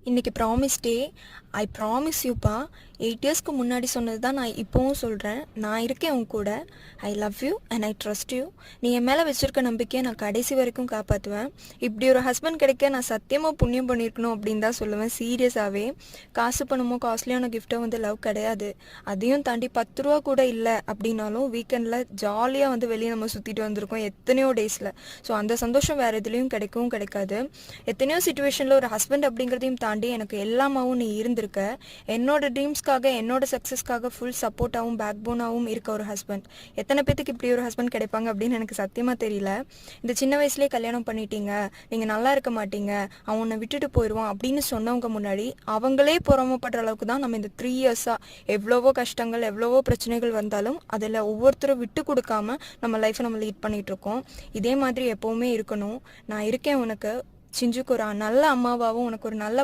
இன்னைக்கு promise day. I promise யூப்பா. 8 இயர்ஸ்க்கு முன்னாடி சொன்னது தான் நான் இப்போவும் சொல்கிறேன். நான் இருக்கேன் உன் கூட. I love you and I trust you. நீ என் மேலே வச்சுருக்க நம்பிக்கையை நான் கடைசி வரைக்கும் காப்பாற்றுவேன். இப்படி ஒரு ஹஸ்பண்ட் கிடைக்க நான் சத்தியமாக புண்ணியம் பண்ணியிருக்கணும் அப்படின்னு தான் சொல்லுவேன். சீரியஸாகவே காசு பணமோ காஸ்ட்லியான கிஃப்ட்டோ லவ் கிடையாது. அதையும் தாண்டி 10 ரூபா கூட இல்லை அப்படின்னாலும் வீக்கெண்டில் ஜாலியாக வெளியே நம்ம சுற்றிட்டு வந்திருக்கோம் எத்தனையோ டேஸில். ஸோ அந்த சந்தோஷம் வேறு எதுலேயும் கிடைக்கவும் கிடைக்காது. எத்தனையோ சுச்சுவேஷனில் ஒரு ஹஸ்பண்ட் அப்படிங்கிறதையும் தாண்டி எனக்கு எல்லாமாவும் நீ இருந்திருக்க. என்னோட ட்ரீம்ஸ்க்காக என்னோட சக்ஸஸ்க்காக ஃபுல் சப்போர்ட்டாகவும் பேக் போனாகவும் இருக்க ஒரு ஹஸ்பண்ட். எத்தனை பேத்துக்கு இப்படி ஒரு ஹஸ்பண்ட் கிடைப்பாங்க அப்படின்னு எனக்கு சத்தியமாக தெரியல. இந்த சின்ன வயசுலேயே கல்யாணம் பண்ணிட்டீங்க, நீங்கள் நல்லா இருக்க மாட்டீங்க, அவன் உன்னை விட்டுட்டு போயிடுவான் அப்படின்னு சொன்னவங்க முன்னாடி அவங்களே பொறாமப்படுற அளவுக்கு தான் நம்ம இந்த 3 இயர்ஸாக எவ்வளவோ கஷ்டங்கள் எவ்வளவோ பிரச்சனைகள் வந்தாலும் அதில் ஒவ்வொருத்தரும் விட்டு கொடுக்காம நம்ம லைஃப்பை நம்ம லீட் பண்ணிகிட்ருக்கோம். இதே மாதிரி எப்போவுமே இருக்கணும். நான் இருக்கேன் உனக்கு. சிஞ்சுக்கு ஒரு நல்ல அம்மாவாகவும் உனக்கு ஒரு நல்ல